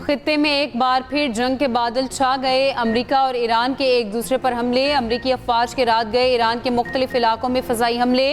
खित्ते में एक बार फिर जंग के बादल छा गए। अमेरिका और ईरान के एक दूसरे पर हमले। अमेरिकी अफवाज के रात गए ईरान के मुख्तलिफ इलाकों में फ़ज़ाई हमले।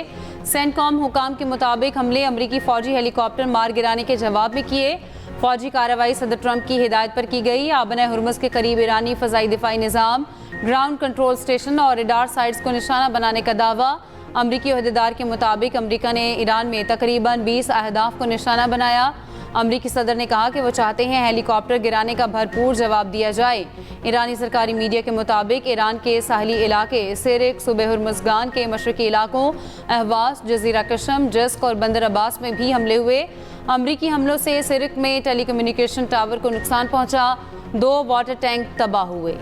सेंटकॉम हुकाम के मुताबिक हमले अमेरिकी फ़ौजी हेलीकॉप्टर मार गिराने के जवाब में किए। फ़ौजी कार्रवाई सदर ट्रंप की हिदायत पर की गई। आबना हुर्मुज़ के करीब ईरानी फ़ज़ाई दिफाई निज़ाम, ग्राउंड कंट्रोल स्टेशन और रडार साइट्स को निशाना बनाने का दावा। अमरीकी अहदेदार के मुताबिक अमरीका ने ईरान में तकरीबन 20 अहदाफ को निशाना बनाया। अमरीकी सदर ने कहा कि वो चाहते हैं हेलीकॉप्टर गिराने का भरपूर जवाब दिया जाए। ईरानी सरकारी मीडिया के मुताबिक ईरान के साहली इलाके सिरिक, सूबे हुर्मुज़गान के मशरकी इलाकों अहवाज, जजीरा कशम, जस्क और बंदर अब्बास में भी हमले हुए। अमरीकी हमलों से सिरिक में टेलीकम्युनिकेशन टावर को नुकसान पहुंचा। 2 वाटर टैंक तबाह हुए।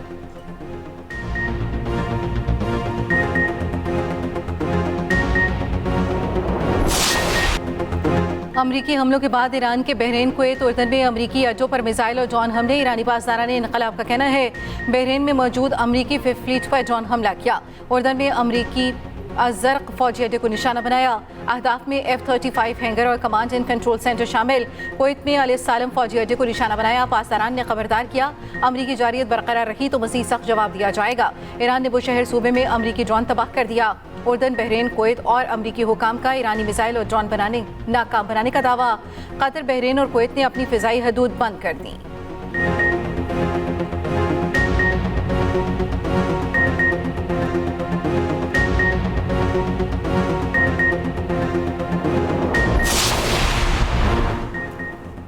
अमरीकी हमलों के बाद ईरान के बहरीन, कुवैत और उर्दन में अमरीकी अड्डों पर मिसाइल और ड्रोन हमले। ईरानी पासदारान इनकलाब का कहना है बहरीन में मौजूद अमरीकी फिफ्थ फ्लीट पर ड्रोन हमला किया। उर्दन में अमरीकी अज़र्क फौजी अड्डे को निशाना बनाया। अहदाफ में F-35 हैंगर और कमांड एंड कंट्रोल सेंटर शामिल। कुवैत में अल सालम फौजी अड्डे को निशाना बनाया। पासदारान ने खबरदार किया अमरीकी जारियत बरकरार रही तो मज़ीद सख्त जवाब दिया जाएगा। ईरान ने बुशहर सूबे में अमरीकी ड्रोन तबाह कर दिया। उर्दन, बहरीन, कुवैत और अमरीकी हुकाम का ईरानी मिसाइल और ड्रोन नाकाम बनाने का दावा। कतर, बहरीन और कुवैत ने अपनी फ़िज़ाई हदूद बंद कर दी।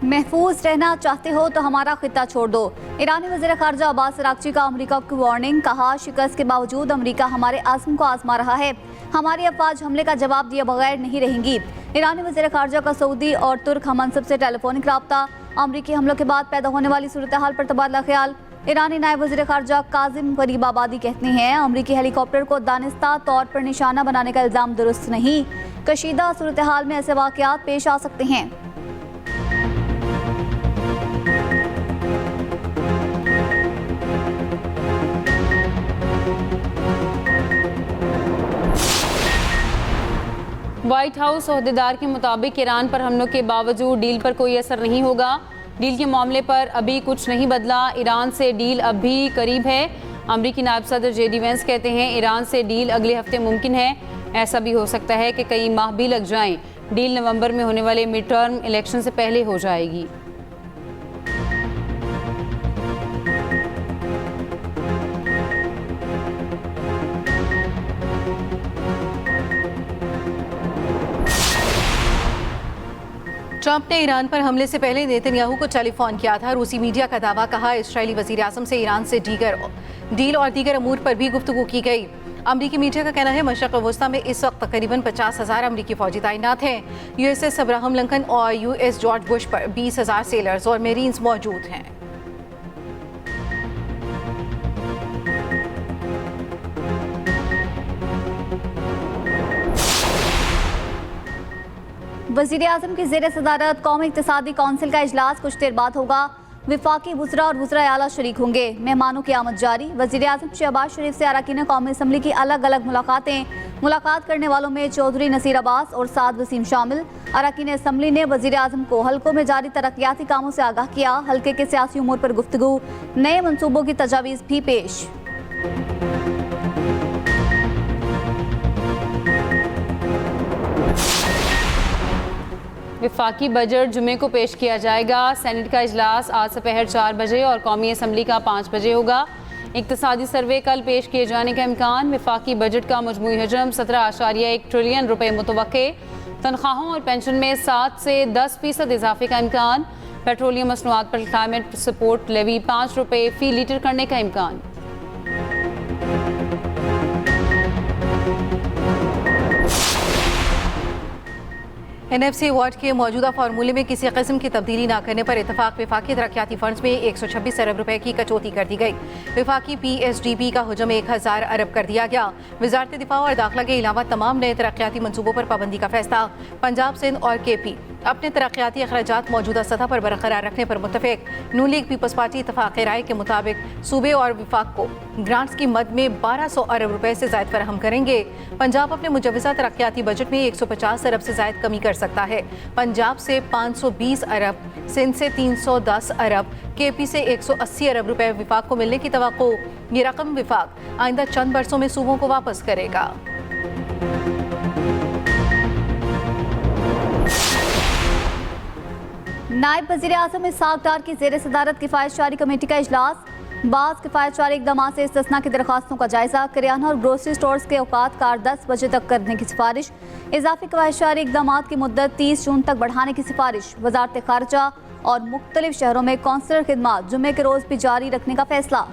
महफूज रहना चाहते हो तो हमारा खित्ता छोड़ दो। ईरानी वज़ीर ख़ारजा अब्बास अराग़ची का अमेरिका की वार्निंग। कहा शिकस्त के बावजूद अमेरिका हमारे आज़म को आजमा रहा है। हमारी अफवाज हमले का जवाब दिए बगैर नहीं रहेंगी। ईरानी वज़ीर ख़ारजा का सऊदी और तुर्क हममनसब से टेलीफोनिक रब्ता। अमरीकी हमलों के बाद पैदा होने वाली सूरत हाल पर तबादला ख्याल। ईरानी नायब वज़ीर ख़ारजा काजिम गरीबाबादी कहते हैं अमरीकी हेलीकॉप्टर को दानिस्ता तौर पर निशाना बनाने का इल्ज़ाम दुरुस्त नहीं। कशीदा सूरत हाल में ऐसे वाक़यात पेश आ सकते हैं। व्हाइट हाउस ओहदेदार के मुताबिक ईरान पर हमलों के बावजूद डील पर कोई असर नहीं होगा। डील के मामले पर अभी कुछ नहीं बदला। ईरान से डील अब भी करीब है। अमरीकी नायब सदर JD वेंस कहते हैं ईरान से डील अगले हफ्ते मुमकिन है। ऐसा भी हो सकता है कि कई माह भी लग जाएं। डील नवंबर में होने वाले मिड टर्म इलेक्शन से पहले हो जाएगी। ट्रंप ने ईरान पर हमले से पहले नेतन्याहू को टेलीफोन किया था। रूसी मीडिया का दावा। कहा इस्राएली वज़ीर आज़म से ईरान से डील और दीगर अमूर पर भी गुफ्तगू की गई। अमरीकी मीडिया का कहना है मशरक़ वस्ता में इस वक्त तकरीबन 50,000 अमरीकी फौजी तैनात हैं। USS अब्राहम लिंकन और US जॉर्ज बुश पर 20,000 सेलर्स और मेरीन्स मौजूद हैं। वज़ीर आज़म की ज़ेर सदारत कौमी इक़्तिसादी कौंसिल का इजलास कुछ देर बाद होगा। विफाकी वुज़रा और वुज़रा आला शरीक होंगे। मेहमानों की आमद जारी। वज़ीर आज़म शहबाज शरीफ से अरकान कौमी असम्बली की अलग अलग मुलाकातें। मुलाकात करने वालों में चौधरी नसीर अब्बास और साद वसीम शामिल। अरकान असम्बली ने वज़ीर आज़म को हल्कों में जारी तरक्याती कामों से आगाह किया। हल्के के सियासी उमूर पर गुफ्तगू। नए मनसूबों की तजावीज़ भी पेश। विफाकी बजट जुमे को पेश किया जाएगा। सेनेट का इजलास आज दोपहर 4 बजे और कौमी असम्बली का 5 बजे होगा। इक्तिसादी सर्वे कल पेश किए जाने का इम्कान। विफाकी बजट का मजमूई हजम 17.1 ट्रिलियन रुपए मुतवक्के। तनख्वाहों और पेंशन में 7 से 10% इजाफे का इम्कान। पेट्रोलियम मसनूआत पर क्लाइमेट सपोर्ट लेवी 5 रुपए फ़ी लीटर करने का इम्कान। NFC अवार्ड के मौजूदा फार्मूले में किसी किस्म की तब्दीली न करने पर इतफाक। विफाकी तरक्याती फंड्स में 126 अरब रुपए की कटौती कर दी गई। विफाकी PSDB का हुजम 1000 अरब कर दिया गया। वजारत दिफा और दाखिला के अलावा तमाम नए तरक्याती मनसूबों पर पाबंदी का फैसला। पंजाब, सिंध और KP अपने तरक्याती अखराजात मौजूदा सतह पर बरकरार रखने पर मुत्तफिक नून लीग पीपल्स पार्टी इत्तफाक़ राय के मुताबिक सूबे और विफाक को ग्रांट्स की मद में 1200 अरब रुपए से ज़ायद फराहम करेंगे। पंजाब अपने मुजवज़ा तरक्याती बजट में 150 अरब से ज़ायद कमी कर सकता है। पंजाब से 520 अरब, सिंध से 310 अरब, KP से 180 अरब रुपए विफाक को मिलने की तवक्को। ये रकम विफाक आइंदा चंद बरसों में सूबों को वापस करेगा। नायब वज़ीर आज़म इसहाक़ डार की ज़ेर सदारत किफ़ायतजारी कमेटी का इजलास। बाज़ किफ़ायतजारी इक़दाम से इस्तिस्ना की दरख्वास्तों का जायज़ा। किराना और ग्रोसरी स्टोर्स के औकात कार 10 बजे तक करने की सिफारिश। इजाफी किफ़ायतजारी इक़दाम की मुद्दत 30 जून तक बढ़ाने की सिफारिश। वज़ारत ख़ारजा और मुख्तलिफ शहरों में कौंसलर खिदमात जुम्मे के रोज़ भी जारी रखने का फैसला।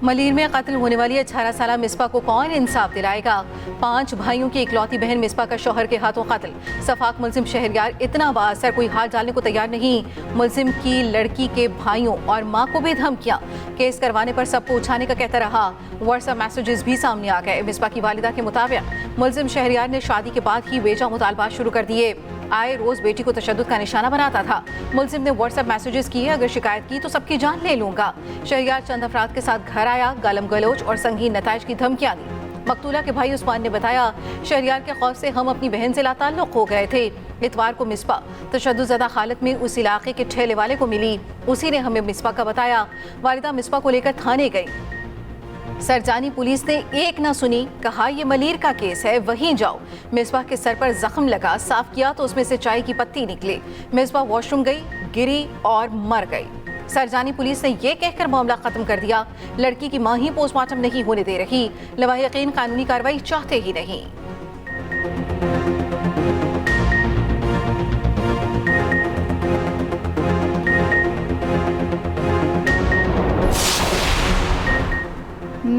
मलीर में कत्ल होने वाली 18 साला मिसबा को कौन इंसाफ दिलाएगा? 5 भाइयों की इकलौती बहन मिसबा का शौहर के हाथों कत्ल। सफाक मुलजिम शहरयार इतना बाअसर कोई हाथ डालने को तैयार नहीं। मुलजिम की लड़की के भाइयों और मां को भी धमकियां। केस करवाने पर सबको उठाने का कहता रहा। व्हाट्सएप मैसेजेस भी सामने आ गए। मिसबा की वालिदा के मुताबिक मुलजिम शहरयार ने शादी के बाद ही वेजा मुतालबात शुरू कर दिए। आए रोज बेटी को तशद्दुद का निशाना बनाता था। मुलजिम ने व्हाट्सएप मैसेजेस किए, अगर शिकायत की तो सबकी जान ले लूंगा। शहरयार चंद अफराद के साथ घर आया, गालम गलोच और संगीन नताइज की धमकियां दी। मकतूला के भाई उस्मान ने बताया, शहरयार के खौफ से हम अपनी बहन से लाताल्लुक हो गए थे। इतवार को मिसबा तशद्दुद हालत में उस इलाके के ठेले वाले को मिली। उसी ने हमें मिसबा का बताया। वालिदा मिसबा को लेकर थाने गई। सरजानी पुलिस ने एक न सुनी, कहा यह मलीर का केस है, वहीं जाओ। मिसबा के सर पर जख्म लगा, साफ किया तो उसमें से चाय की पत्ती निकली। मिसबा वॉशरूम गई, गिरी और मर गई। सरजानी पुलिस ने यह कहकर मामला खत्म कर दिया, लड़की की मां ही पोस्टमार्टम नहीं होने दे रही। लवाहिकीन कानूनी कार्रवाई चाहते ही नहीं।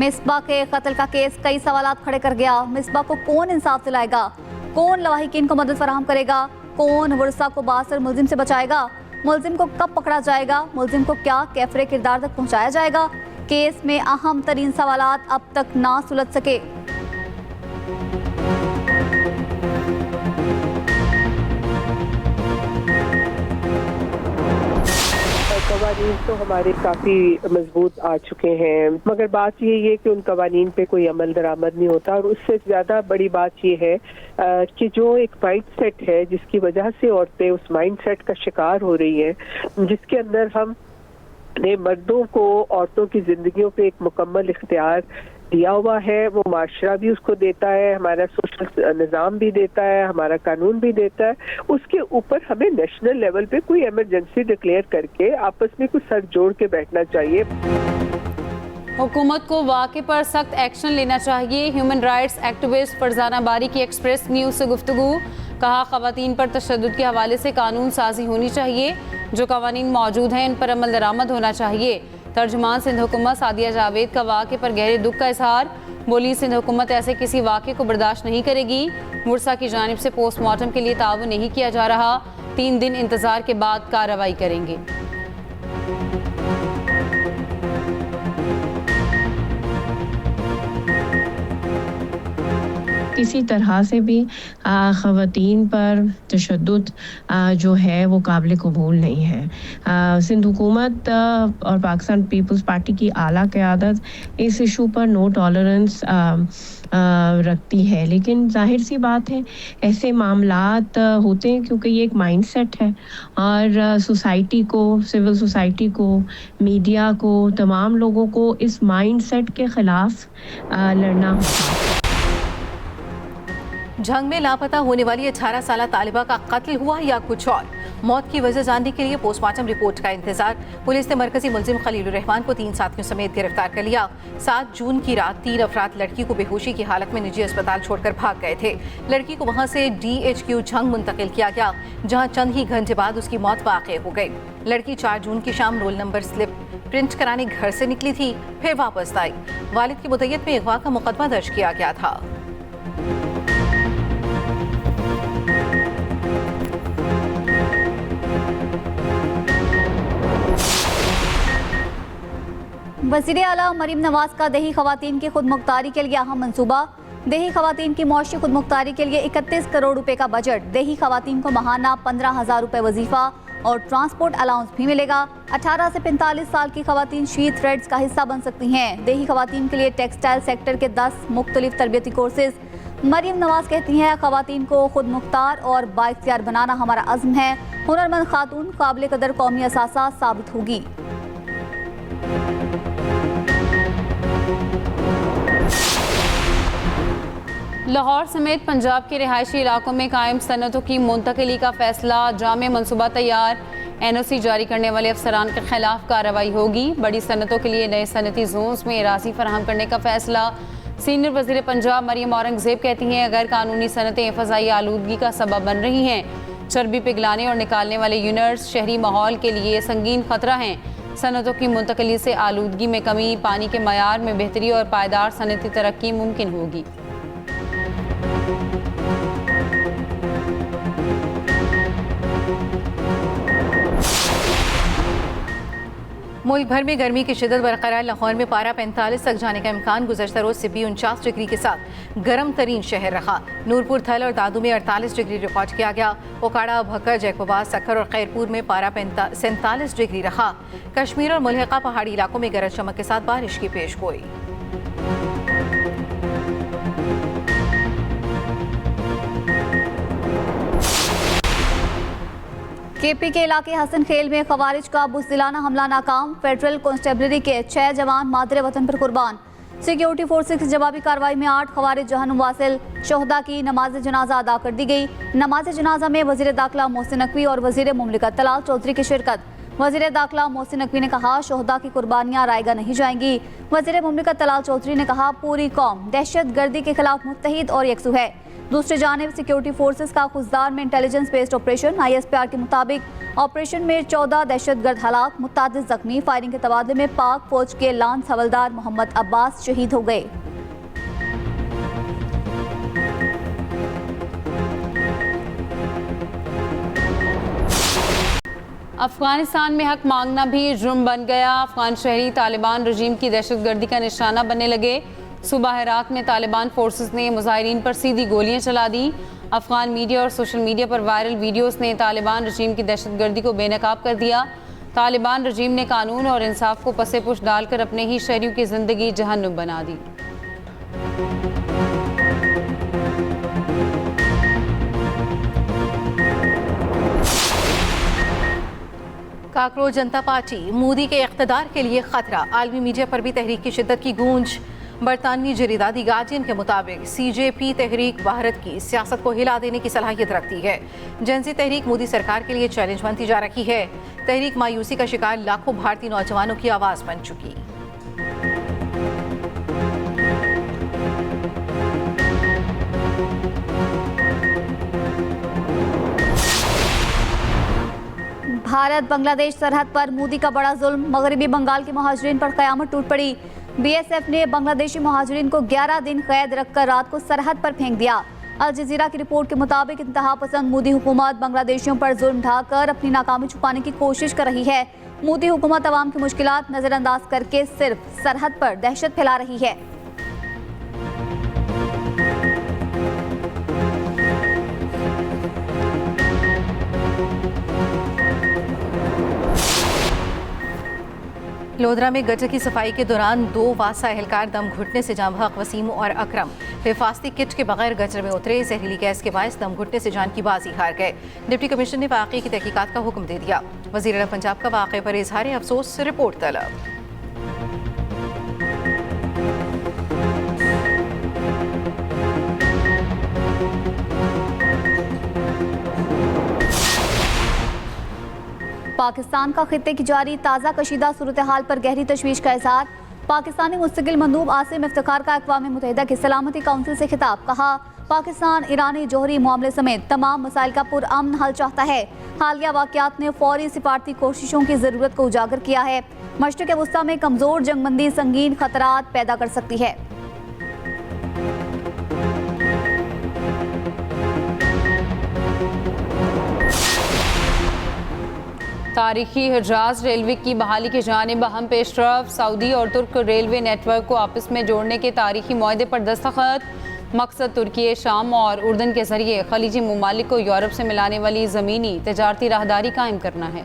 मिसबा के कत्ल का केस कई सवालात खड़े कर गया। मिसबा को कौन इंसाफ दिलाएगा? कौन लवाहिकीन को मदद फराहम करेगा? कौन वर्षा को बासर मुलजिम से बचाएगा? मुलजिम को कब पकड़ा जाएगा? मुलजिम को क्या कैफरे किरदार तक पहुंचाया जाएगा? केस में अहम तरीन सवालात अब तक ना सुलझ सके। कवानीन तो हमारे काफ़ी मजबूत आ चुके हैं, मगर बात ये है कि उन कवानीन पे कोई अमल दरामद नहीं होता। और उससे ज़्यादा बड़ी बात ये है कि जो एक माइंड सेट है जिसकी वजह से औरतें उस माइंड सेट का शिकार हो रही हैं, जिसके अंदर हम ने मर्दों को औरतों की ज़िंदगियों पे एक मुकम्मल इख्तियार दिया हुआ है। वो माशरा भी उसको देता है, हमारा सोशल निज़ाम भी देता है, हमारा कानून भी देता है। उसके ऊपर हमें नेशनल लेवल पे कोई इमरजेंसी डिक्लेयर करके आपस में कुछ सर जोड़ के बैठना चाहिए। हुकूमत को वाक़े पर सख्त एक्शन लेना चाहिए। ह्यूमन राइट्स एक्टिविस्ट फरजाना बारी की एक्सप्रेस न्यूज़ से गुफ्तगू। कहा, ख़वातीन पर तशद्दुद के हवाले से कानून साजी होनी चाहिए। जो कवानीन मौजूद हैं इन पर अमल दरामद होना चाहिए। तर्जुमान सिंध हुकूमत सादिया जावेद का वाक़े पर गहरे दुख का इजहार। बोली, सिंध हुकूमत ऐसे किसी वाक़े को बर्दाश्त नहीं करेगी। मुर्सा की जानिब से पोस्टमार्टम के लिए ताउन नहीं किया जा रहा। 3 दिन इंतज़ार के बाद कार्रवाई करेंगे। किसी तरह से भी ख़वातीन पर तशद्दुद जो है वो काबिल कबूल नहीं है। सिंध हुकूमत और पाकिस्तान पीपल्स पार्टी की आला क़यादत इस इशू पर नो टॉलरेंस रखती है, लेकिन जाहिर सी बात है ऐसे मामलात होते हैं क्योंकि ये एक माइंडसेट है और सोसाइटी को, सिविल सोसाइटी को, मीडिया को, तमाम लोगों को इस माइंडसेट के ख़िलाफ़ लड़ना होगा। जंग में लापता होने वाली 18 साला तालिबा का कत्ल हुआ या कुछ और? मौत की वजह जानने के लिए पोस्टमार्टम रिपोर्ट का इंतजार। पुलिस ने मरकजी मुलजिम खलीलुर रहमान को 3 साथियों समेत गिरफ्तार कर लिया। 7 जून की रात 3 अफराद लड़की को बेहोशी की हालत में निजी अस्पताल छोड़कर भाग गए थे। लड़की को वहां से DHQ झंग मुंतकिल किया गया, जहां चंद ही घंटे बाद उसकी मौत वाक़ई हो गई। लड़की 4 जून की शाम रोल नंबर स्लिप प्रिंट कराने घर से निकली थी, फिर वापस आई। वालिद की मुद्दत में अगवा का मुकदमा दर्ज किया गया था। वज़ीर आला मरीम नवाज का देही खवातीन की खुद मुख्तारी के लिए अहम मंसूबा। देही खवातीन की मुआशी खुद मुख्तारी के लिए 31 करोड़ रुपए का बजट। देही खवातीन को माहाना 15,000 रुपए वजीफा और ट्रांसपोर्ट अलाउंस भी मिलेगा। 18 से 45 साल की खवातीन शी थ्रेड्स का हिस्सा बन सकती हैं। देही खवातीन के लिए टेक्सटाइल सेक्टर के 10 मुख्तलिफ तरबियती कोर्सेज। मरीम नवाज कहती हैं, खवातीन को खुद मुख्तार और बाइख्तियार बनाना हमारा अज़्म है। हुनरमंद खातून काबिल कदर कौमी असासा साबित होगी। लाहौर समेत पंजाब के रिहायशी इलाकों में कायम सनतों की मुंतकिली का फैसला। जामे मनसूबा तैयार, NOC जारी करने वाले अफसरान के खिलाफ कार्रवाई होगी। बड़ी सनतों के लिए नए सनती जोन्स में राजी फराहम करने का फैसला। सीनियर वजीर पंजाब मरियम औरंगजेब कहती हैं, अगर कानूनी सनतें फ़ज़ाई आलूदगी का सबब बन रही हैं। चर्बी पिघलाने और निकालने वाले यूनिट्स शहरी माहौल के लिए संगीन खतरा हैं। सनतों की मुंतकिली से आलूदगी में कमी, पानी के मयार में बेहतरी और पायदार सनती तरक्की मुमकिन होगी। मुल्क भर में गर्मी की शिद्दत बरकरार। लाहौर में पारा 45 तक जाने का इम्कान। गुज़श्ता रोज सिब्बी 49 डिग्री के साथ गर्म तरीन शहर रहा। नूरपुर, थल और दादू में 48 डिग्री रिकॉर्ड किया गया। ओकाड़ा, भक्कर, जैकोबाद, सक्खर और खैरपुर में पारा 47 डिग्री रहा। कश्मीर और मुल्हिका पहाड़ी इलाकों में गरज चमक के साथ बारिश की पेशगोई। KP के इलाके हसन खेल में खवारिज का बुज़दिलाना हमला नाकाम। फेडरल कांस्टेबलरी के 6 जवान मादरे वतन पर कुर्बान। सिक्योरिटी फोर्सेस की जवाबी कार्रवाई में 8 खवारिज जहन्नुम वासिल। शोहदा की नमाज जनाजा अदा कर दी गई। नमाज जनाजा में वज़ीर दाखिला मोहसिन नकवी और वज़ीर मुमलिकत तलाल चौधरी की शिरकत। वज़ीर दाखिला मोहसिन नकवी ने कहा, शोहदा की कुर्बानियाँ रायगा नहीं जाएंगी। वज़ीर मुमलिकत तलाल चौधरी ने कहा, पूरी कौम दहशत गर्दी के खिलाफ मुत्तहिद और यकसू है। दूसरी जानिब सिक्योरिटी फोर्सेस का खुजदार में इंटेलिजेंस बेस्ड ऑपरेशन। ISPR के मुताबिक ऑपरेशन में 14 दहशतगर्द हलाक, मुतादिद जख्मी। फायरिंग के तबादले में पाक फौज के लांस हवलदार मोहम्मद अब्बास शहीद हो गए। अफगानिस्तान में हक मांगना भी जुर्म बन गया। अफगान शहरी तालिबान रजीम की दहशतगर्दी का निशाना बनने लगे। सूबा हेरात में तालिबान फोर्सेस ने मुजाहिरीन पर सीधी गोलियां चला दी। अफगान मीडिया और सोशल मीडिया पर वायरल वीडियोस ने तालिबान रजीम की दहशतगर्दी को बेनकाब कर दिया। तालिबान रजीम ने कानून और इंसाफ को पसे पुश डालकर अपने ही शहरियों की जिंदगी जहन्नुम बना दी। काकरोच जनता पार्टी मोदी के इख्तदार के लिए खतरा। आलमी मीडिया पर भी तहरीक की शिद्दत की गूंज। बरतानवी जरीदा दी गार्डियन के मुताबिक CJP तहरीक भारत की सियासत को हिला देने की सलाहियत रखती है। जनसी तहरीक मोदी सरकार के लिए चैलेंज बनती जा रही है। तहरीक मायूसी का शिकार लाखों भारतीय नौजवानों की आवाज़ बन चुकी। भारत बांग्लादेश सरहद पर मोदी का बड़ा जुल्म। मगरबी बंगाल के महाजरीन पर क़यामत टूट पड़ी। BSF ने बांग्लादेशी महाजरीन को 11 दिन कैद रखकर रात को सरहद पर फेंक दिया। अल जज़ीरा की रिपोर्ट के मुताबिक इंतहा पसंद मोदी हुकूमत बांग्लादेशियों पर जुल्म ढाकर अपनी नाकामी छुपाने की कोशिश कर रही है। मोदी हुकूमत अवाम की मुश्किलात नज़रअंदाज करके सिर्फ सरहद पर दहशत फैला रही है। लोधरा में गटर की सफाई के दौरान 2 वासा एहलकार दम घुटने से जाम बहक। वसीम और अकरम हिफाजती किट के बगैर गटर में उतरे। जहरीली गैस के बायस दम घुटने से जान की बाजी हार गए। डिप्टी कमिश्नर ने वाक़े की तहकीकात का हुक्म दे दिया। वज़ीर आला पंजाब का वाक़े पर इजहार अफसोस, रिपोर्ट तलब। पाकिस्तान का खित्ते की जारी ताज़ा कशीदा सूरत हाल पर गहरी तशवीश का इज़हार। पाकिस्तानी मुस्तकिल मंदूब आसिम इफ्तिखार का अक़वाम मुत्तहिदा की सलामती काउंसिल से खिताब। कहा, पाकिस्तान ईरानी जोहरी मामले समेत तमाम मसाइल का पुरअमन हल चाहता है। हालिया वाक़यात ने फौरी सिफारती कोशिशों की ज़रूरत को उजागर किया है। मशरिक़ वस्ता में कमज़ोर जंगबंदी संगीन खतरात पैदा कर सकती है। तारीखी हिजाज रेलवे की बहाली की जानिब अहम पेशरफ। सऊदी और तुर्क रेलवे नेटवर्क को आपस में जोड़ने के तारीखी मुआहदे पर दस्तखत। मकसद तुर्की, शाम और उर्दन के जरिए खलीजी ममालिक को यूरोप से मिलाने वाली ज़मीनी तजारती राहदारी कायम करना है।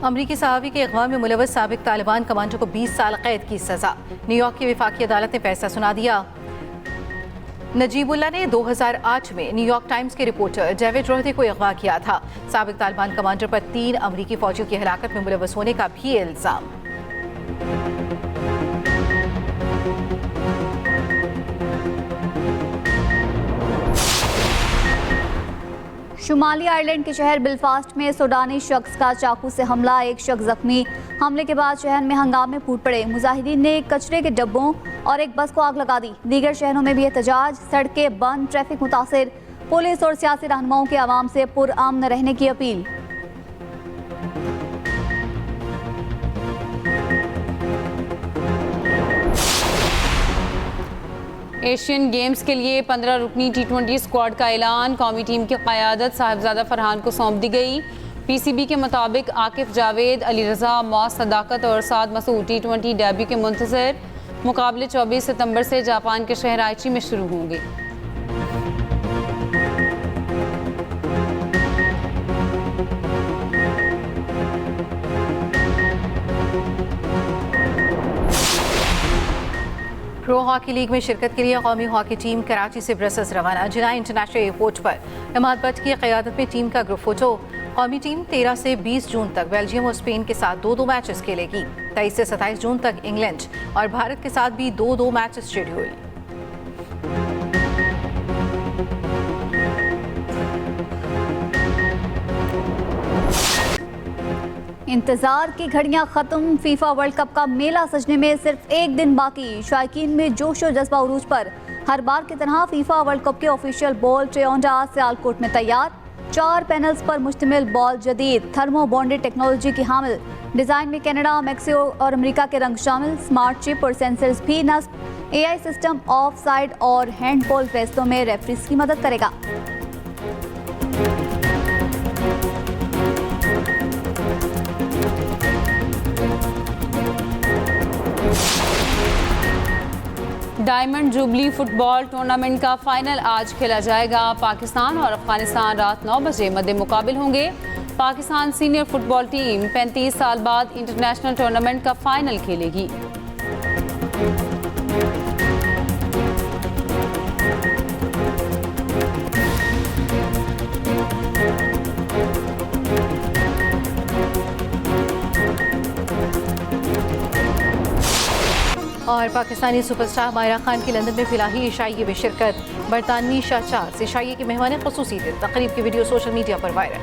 अमरीकी सहाफ़ी के अगवा में मुलव्वस साबिक तालिबान कमांडर को 20 साल कैद की सज़ा। न्यूयॉर्क की वफाकी अदालत ने फैसला सुना दिया। नजीबुल्लाह ने 2008 में न्यूयॉर्क टाइम्स के रिपोर्टर जावेद रोहते को अगवा किया था। साबिक तालिबान कमांडर पर 3 अमरीकी फौजियों की हलाकत में मुलव्वस होने का भी इल्ज़ाम। शुमाली आयरलैंड के शहर बिलफास्ट में सूडानी शख्स का चाकू से हमला, एक शख्स जख्मी। हमले के बाद शहर में हंगामे फूट पड़े। मुजाहिदीन ने कचरे के डब्बों और एक बस को आग लगा दी। दीगर शहरों में भी एहतजाज, सड़कें बंद, ट्रैफिक मुतासिर। पुलिस और सियासी रहनुमाओं के आवाम से पुरअमन रहने की अपील। एशियन गेम्स के लिए 15 रुकनी T20 स्क्वाड का ऐलान। कौमी टीम की क़यादत साहिबजादा फरहान को सौंप दी गई। PCB के मुताबिक आकिफ जावेद, अली रजा, मौस सदाकत और साद मसूद T20 डेब्यू के मुंतज़िर। मुकाबले 24 सितंबर से जापान के शहर आइची में शुरू होंगे। प्रो हॉकी लीग में शिरकत के लिए कौमी हॉकी टीम कराची से ब्रसल्स रवाना। जिना इंटरनेशनल एयरपोर्ट पर इमाद बट की क़यादत में टीम का ग्रुप फोटो। कौमी टीम 13 से 20 जून तक बेल्जियम और स्पेन के साथ 2-2 मैचेस खेलेगी। 23 से 27 जून तक इंग्लैंड और भारत के साथ भी 2-2 मैचेस शेड्यूल। इंतजार की घड़ियां खत्म। फीफा वर्ल्ड कप का मेला सजने में सिर्फ एक दिन बाकी। शायकीन में जोश और जज्बा उरूज पर। हर बार की तरह फीफा वर्ल्ड कप के ऑफिशियल बॉल ट्रियोंडा सियालकोट में तैयार। 4 पैनल्स पर मुश्तमिल बॉल जदीद थर्मो बॉन्डेड टेक्नोलॉजी की हामिल। डिजाइन में कनाडा, मैक्सिको और अमेरिका के रंग शामिल। स्मार्ट चिप और सेंसर्स भी नस्ब। AI सिस्टम ऑफ साइड और हैंड बॉल फैसलों में रेफरीज की मदद करेगा। डायमंड जुबली फुटबॉल टूर्नामेंट का फाइनल आज खेला जाएगा। पाकिस्तान और अफगानिस्तान रात 9 बजे मद्दे मुकाबिल होंगे। पाकिस्तान सीनियर फुटबॉल टीम 35 साल बाद इंटरनेशनल टूर्नामेंट का फाइनल खेलेगी। और पाकिस्तानी सुपरस्टार मायरा खान की लंदन में फिलहाल इशाइये में शिरकत। बरतानवी शाहचार से इशाइये की मेहमान खुसूसी थे। तकरीब की वीडियो सोशल मीडिया पर वायरल।